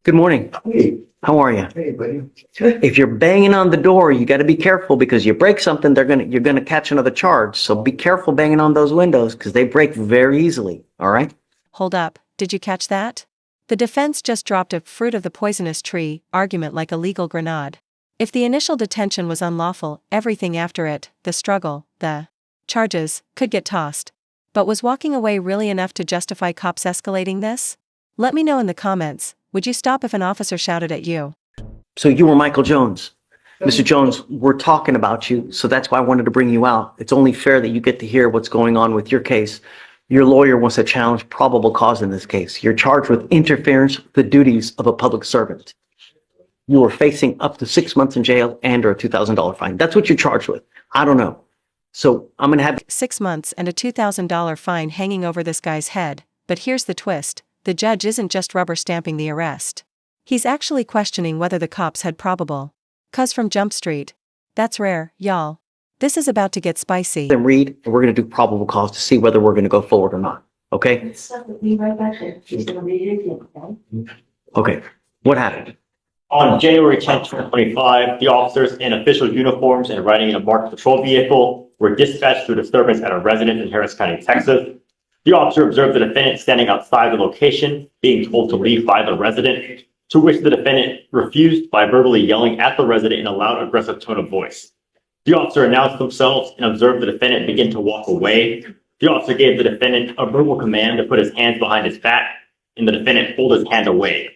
Good morning. Hey, How are you? hey, buddy. If you're banging on the door, you got to be careful because you break something, you're gonna catch another charge. So be careful banging on those windows because they break very easily. All right? Hold up, did you catch that? The defense just dropped a fruit of the poisonous tree argument like a legal grenade. If the initial detention was unlawful, everything after it, the struggle, the charges, could get tossed. But was walking away really enough to justify cops escalating this? Let me know in the comments. Would you stop if an officer shouted at you? So you were Michael Jones. Mr. Jones, we're talking about you, so that's why I wanted to bring you out. It's only fair that you get to hear what's going on with your case. Your lawyer wants to challenge probable cause in this case. You're charged with interference with the duties of a public servant. You are facing up to 6 months in jail and or a $2,000 fine. That's what you're charged with. I don't know. So I'm going to have 6 months and a $2,000 fine hanging over this guy's head. But here's the twist. The judge isn't just rubber stamping the arrest. He's actually questioning whether the cops had probable cause from Jump Street. That's rare, y'all. This is about to get spicy. them read, and we're going to do probable cause to see whether we're going to go forward or not. Okay? Okay. What happened? On January 10th, 2025, the officers in official uniforms and riding in a marked patrol vehicle were dispatched to a disturbance at a residence in Harris County, Texas. The officer observed the defendant standing outside the location, being told to leave by the resident, to which the defendant refused by verbally yelling at the resident in a loud, aggressive tone of voice. The officer announced themselves and observed the defendant begin to walk away. The officer gave the defendant a verbal command to put his hands behind his back, and the defendant pulled his hand away.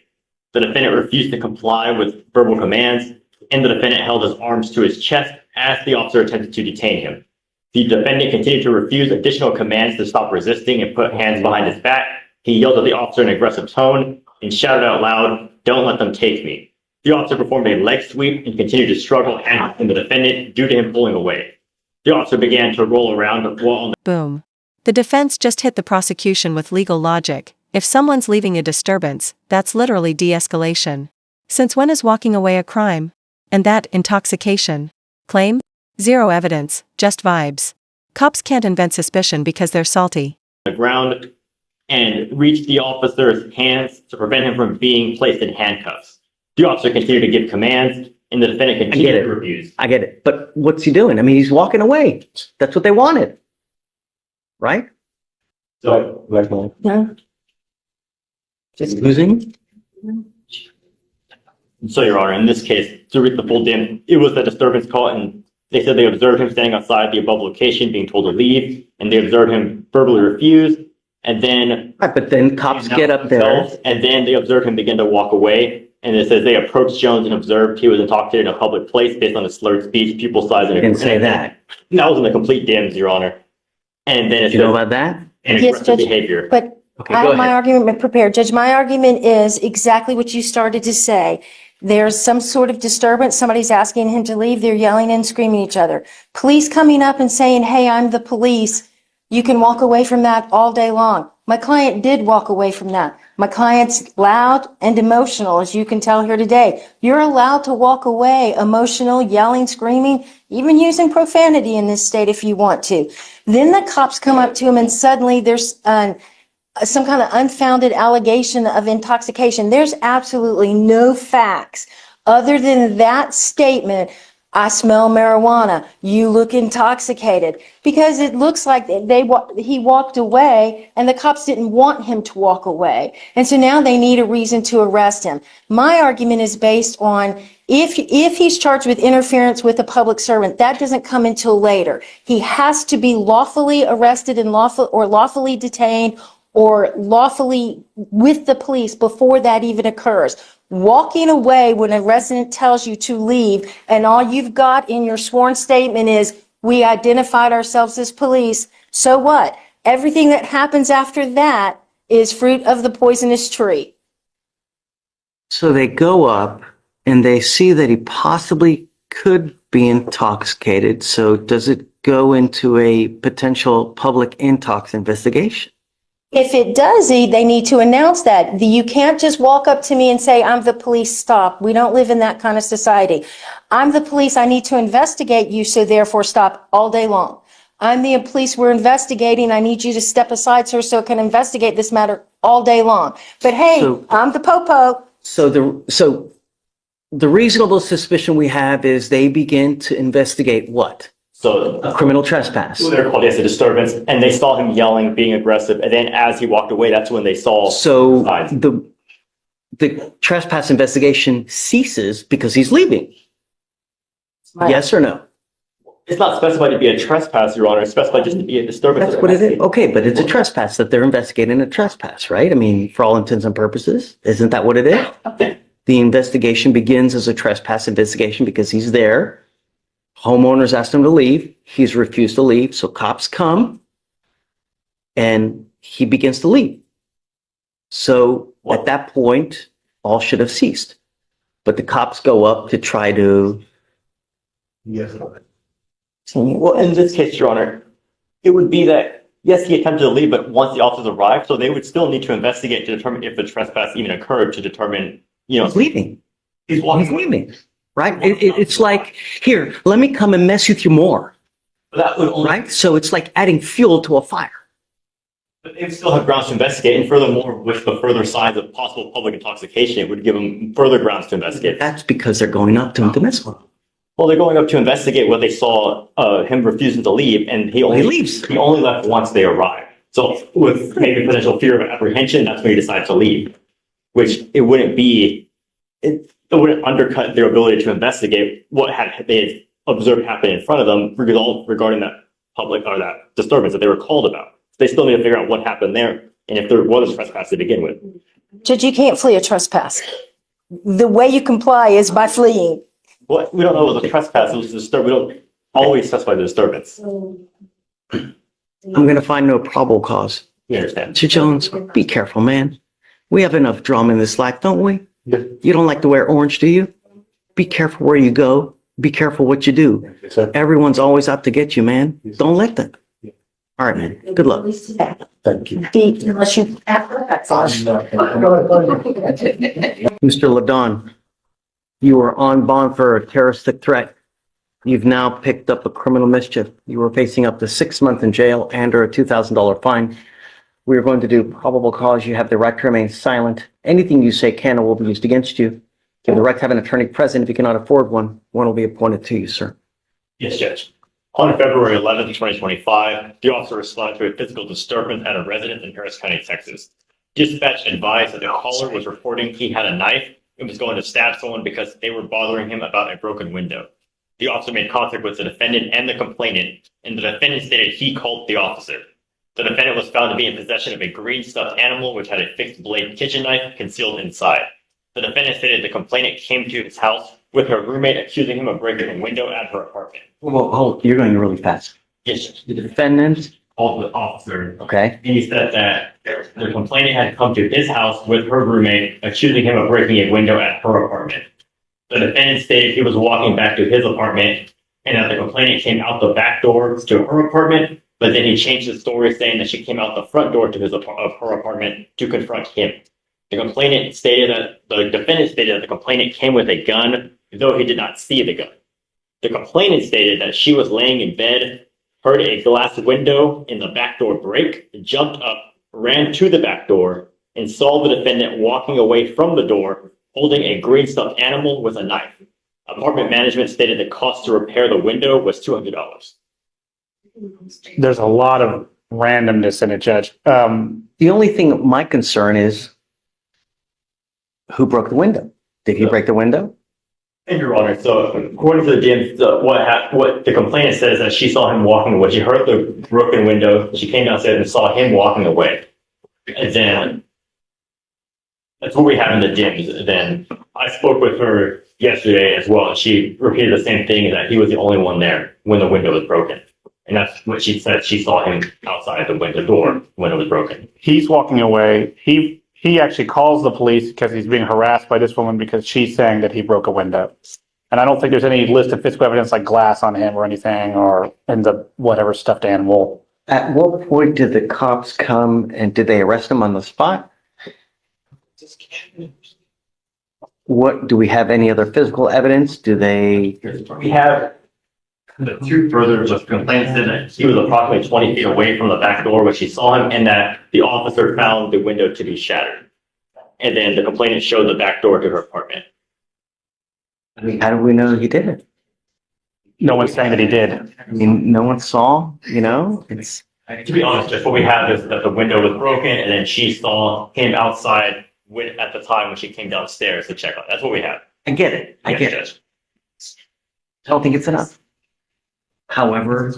The defendant refused to comply with verbal commands, and the defendant held his arms to his chest as the officer attempted to detain him. The defendant continued to refuse additional commands to stop resisting and put hands behind his back. He yelled at the officer in an aggressive tone and shouted out loud, "Don't let them take me." The officer performed a leg sweep and continued to struggle in the defendant due to him pulling away. The officer began to roll around while on the Boom. The defense just hit the prosecution with legal logic. If someone's leaving a disturbance, that's literally de-escalation. Since when is walking away a crime? And that, intoxication. Claim? Zero evidence, just vibes. Cops can't invent suspicion because they're salty. ground and reached the officer's hands to prevent him from being placed in handcuffs. The officer continued to give commands, and the defendant continued to refuse. I get it. But what's he doing? I mean, he's walking away. That's what they wanted. Right? So, No. Just losing? Your Honor, in this case, to read the full dim, it was the disturbance call, and they said they observed him standing outside the above location, being told to leave, and they observed him verbally refuse, and then Right, but then cops get up there. and then they observed him begin to walk away. And it says they approached Jones and observed he was intoxicated in a public place based on his slurred speech, pupil size, and Didn't say that. That was in the complete dims, Your Honor. And then it You know says about that? and Yes, aggressive Judge, behavior. but Okay, I go have my ahead. argument prepared. Judge, my argument is exactly what you started to say. There's some sort of disturbance. Somebody's asking him to leave. They're yelling and screaming at each other. Police coming up and saying, "Hey, I'm the police." You can walk away from that all day long. My client did walk away from that. My client's loud and emotional, as you can tell here today. You're allowed to walk away emotional, yelling, screaming, even using profanity in this state if you want to. Then the cops come up to him and suddenly there's some kind of unfounded allegation of intoxication. There's absolutely no facts other than that statement. "I smell marijuana. You look intoxicated," because it looks like he walked away and the cops didn't want him to walk away. And so now they need a reason to arrest him. My argument is based on if he's charged with interference with a public servant, that doesn't come until later. He has to be lawfully arrested and lawfully detained or lawfully with the police before that even occurs. Walking away when a resident tells you to leave and all you've got in your sworn statement is, "We identified ourselves as police." So what? Everything that happens after that is fruit of the poisonous tree. So they go up and they see that he possibly could be intoxicated. So does it go into a potential public intox investigation? If it does, they need to announce that. You can't just walk up to me and say, "I'm the police, stop." We don't live in that kind of society. "I'm the police, I need to investigate you, so therefore stop," all day long. "I'm the police, we're investigating, I need you to step aside, sir, so I can investigate this matter," all day long. But hey, I'm the popo, So the reasonable suspicion we have is they begin to investigate what? So A criminal trespass. they're called as a disturbance, and they saw him yelling, being aggressive, and then as he walked away, that's when they saw. So signs. the trespass investigation ceases because he's leaving. Yes or no? It's not specified to be a trespass, Your Honor. It's specified just to be a disturbance. That's what it is. Okay, but it's a trespass that they're investigating a trespass, right? I mean, for all intents and purposes, isn't that what it is? Okay. The investigation begins as a trespass investigation because he's there. Homeowners asked him to leave. He's refused to leave. So cops come and he begins to leave. So at that point, all should have ceased. But the cops go up to try to. Yes. Well, in this case, Your Honor, it would be that, yes, he attempted to leave, but once the officers arrived, so they would still need to investigate to determine if the trespass even occurred, to determine, He's leaving. he's walking. He's leaving, right? It's like, here, let me come and mess with you more, That would only, right? So it's like adding fuel to a fire. but they would still have grounds to investigate, and furthermore, with the further signs of possible public intoxication, it would give them further grounds to investigate. That's because they're going up to him to mess with him. Well, they're going up to investigate what they saw, him refusing to leave, and He leaves. he only left once they arrived. So with maybe potential fear of apprehension, that's when he decided to leave, which it wouldn't be, it wouldn't undercut their ability to investigate what they had observed happen in front of them regarding that public or that disturbance that they were called about. They still need to figure out what happened there and if there was a trespass to begin with. Judge, you can't flee a trespass. The way you comply is by fleeing. Well, we don't know it was a trespass, it was a disturbance. We don't always specify the disturbance. I'm going to find no probable cause. You understand? Mr. Jones, be careful, man. We have enough drama in this life, don't we? Yes. You don't like to wear orange, do you? Be careful where you go. Be careful what you do. Yes, sir. Everyone's always out to get you, man. Don't let them. All right, man. Good luck. Thank you. Unless you. Mr. Ladon, you were on bond for a terroristic threat. You've now picked up a criminal mischief. You were facing up to 6 months in jail and or a $2,000 fine. We are going to do probable cause. You have the right to remain silent. Anything you say can or will be used against you. You have the right to have an attorney present. If you cannot afford one, one will be appointed to you, sir. Yes, Judge. On February 11th, 2025, the officer responded to a physical disturbance at a residence in Harris County, Texas. Dispatch advised that the caller was reporting he had a knife and was going to stab someone because they were bothering him about a broken window. The officer made contact with the defendant and the complainant, and the defendant stated he called the officer. The defendant was found to be in possession of a green stuffed animal which had a fixed blade kitchen knife concealed inside. The defendant stated the complainant came to his house with her roommate, accusing him of breaking a window at her apartment. Well, hold, you're going really fast. Yes, Judge. The defendant, Called the officer. okay? And he said that the complainant had come to his house with her roommate, accusing him of breaking a window at her apartment. The defendant stated he was walking back to his apartment and that the complainant came out the back door to her apartment, but then he changed his story saying that she came out the front door to of her apartment to confront him. The defendant stated that the complainant came with a gun, though he did not see the gun. The complainant stated that she was laying in bed, heard a glass window in the back door break, jumped up, ran to the back door, and saw the defendant walking away from the door, holding a green stuffed animal with a knife. Apartment management stated the cost to repair the window was $200. There's a lot of randomness in it, Judge. The only thing, my concern is who broke the window? Did he break the window? And Your Honor, so according to the DMs, what the complainant says is that she saw him walking away. She heard the broken window. She came downstairs and saw him walking away. And then that's what we have in the DMs. Then I spoke with her yesterday as well. And she repeated the same thing, that he was the only one there when the window was broken. And that's what she said. She saw him outside the window door when it was broken. He's walking away. He actually calls the police because he's being harassed by this woman because she's saying that he broke a window. And I don't think there's any list of physical evidence like glass on him or anything, or in the whatever stuffed animal. At what point did the cops come and did they arrest him on the spot? What, do we have any other physical evidence? Do they? We have the two further, the complainant said that he was approximately 20 feet away from the back door when she saw him, and that the officer found the window to be shattered. and then the complainant showed the back door to her apartment. I mean, how do we know he did it? No one's saying that he did. I mean, no one saw, you know, it's, To be honest, just what we have is that the window was broken, and then she saw him outside at the time when she came downstairs to check on it. That's what we have. I get it. I get it. I don't think it's enough. However,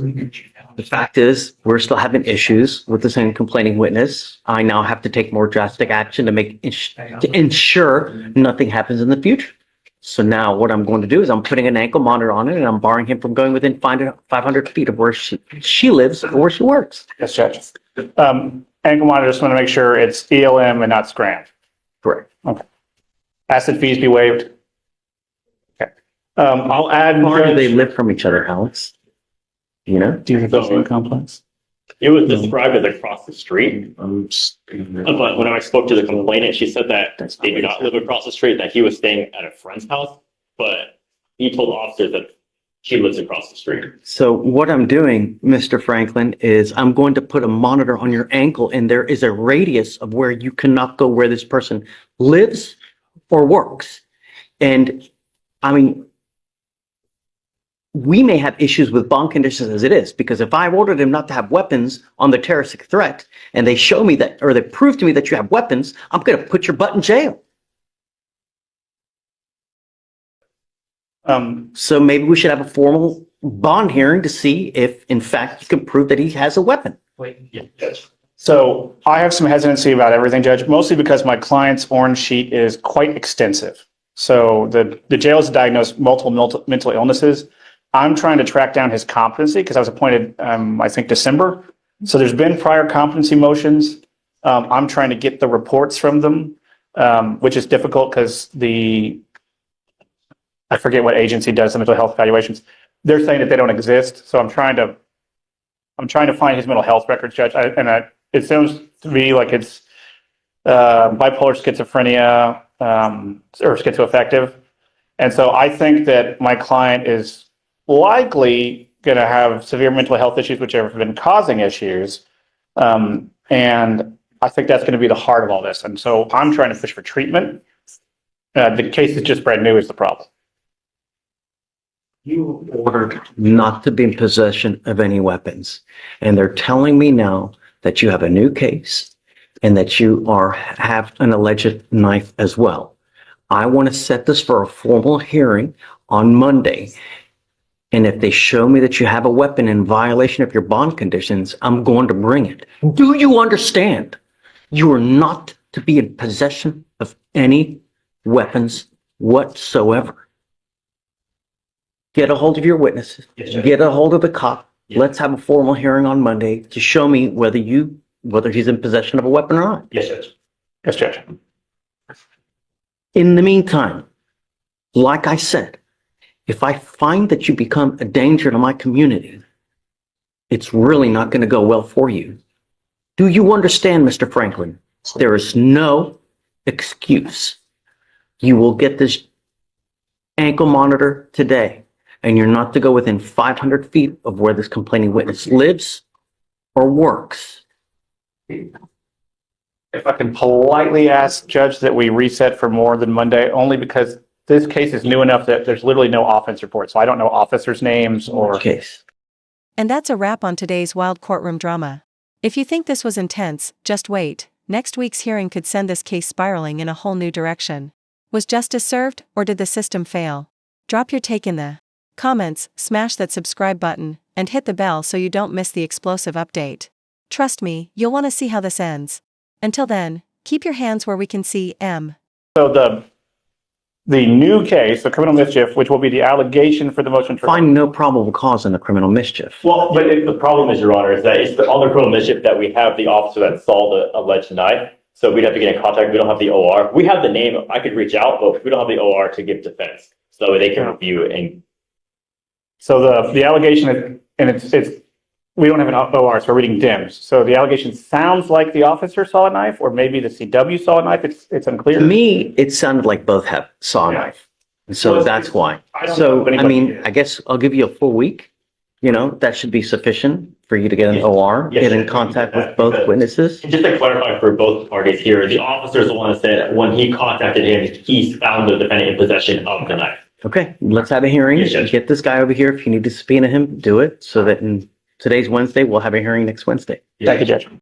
the fact is, we're still having issues with the same complaining witness. I now have to take more drastic action to ensure nothing happens in the future. So now what I'm going to do is I'm putting an ankle monitor on it and I'm barring him from going within 500 feet of where she lives or where she works. Yes, Judge. Ankle monitor, just want to make sure it's ELM and not scram. Correct. Okay. Acid fees be waived. Okay. I'll add. How far do they live from each other, Alex? You know? Do you think those in complex? It was described as across the street. But when I spoke to the complainant, she said that they do not live across the street, that he was staying at a friend's house, but he told the officer that she lives across the street. So what I'm doing, Mr. Franklin, is I'm going to put a monitor on your ankle and there is a radius of where you cannot go where this person lives or works. And I mean, we may have issues with bond conditions as it is, because if I ordered him not to have weapons on the terroristic threat and they show me that, or they prove to me that you have weapons, I'm going to put your butt in jail. So maybe we should have a formal bond hearing to see if in fact you can prove that he has a weapon. Yes. So I have some hesitancy about everything, Judge, mostly because my client's orange sheet is quite extensive. So the jail has diagnosed multiple mental illnesses. I'm trying to track down his competency because I was appointed, I think, December. So there's been prior competency motions. I'm trying to get the reports from them, which is difficult because I forget what agency does the mental health evaluations. They're saying that they don't exist. So I'm trying to find his mental health records, Judge. It sounds to me like it's bipolar schizophrenia or schizoaffective. And so I think that my client is likely going to have severe mental health issues, which have been causing issues. And I think that's going to be the heart of all this. And so I'm trying to push for treatment. The case is just brand new is the problem. You ordered not to be in possession of any weapons. And they're telling me now that you have a new case and that you have an alleged knife as well. I want to set this for a formal hearing on Monday. And if they show me that you have a weapon in violation of your bond conditions, I'm going to bring it. Do you understand? You are not to be in possession of any weapons whatsoever. Get a hold of your witnesses. Yes, Get a hold of the cop. Yes. Let's have a formal hearing on Monday to show me whether he's in possession of a weapon or not. Yes, Judge. Yes, Judge. In the meantime, like I said, if I find that you become a danger to my community, it's really not going to go well for you. Do you understand, Mr. Franklin? There is no excuse. You will get this ankle monitor today, and you're not to go within 500 feet of where this complaining witness lives or works. If I can politely ask, Judge, that we reset for more than Monday, only because this case is new enough that there's literally no offense report. So I don't know officers' names or... Case. And that's a wrap on today's wild courtroom drama. If you think this was intense, just wait. Next week's hearing could send this case spiraling in a whole new direction. Was justice served, or did the system fail? Drop your take in the comments, smash that subscribe button, and hit the bell so you don't miss the explosive update. Trust me, you'll want to see how this ends. Until then, keep your hands where we can see M. So the new case, the criminal mischief, which will be the allegation for the motion to... Find no probable cause in the criminal mischief. Well, but the problem is, Your Honor, is that it's on the criminal mischief that we have the officer that saw the alleged knife. So we'd have to get in contact. We don't have the OR. We have the name. I could reach out, but we don't have the OR to give defense. So they can review it. And So the allegation is, and it's we don't have an OR, so we're reading DIMS. So the allegation sounds like the officer saw a knife, or maybe the CW saw a knife. It's unclear. To me, it sounded like both saw a Yeah. knife. And so Well, that's why. I don't know So, if I anybody mean, did. I guess I'll give you a full week. You know, that should be sufficient for you to get an Yes. OR, Yes, get in sir. contact with Because- both witnesses. And just to clarify for both parties here, the officer is the one that said when he contacted him, he found the defendant in possession of the knife. Okay, let's have a hearing. Yes, Judge. Get this guy over here. If you need to subpoena him, do it so that in today's Wednesday, we'll have a hearing next Wednesday. Thank you, Judge.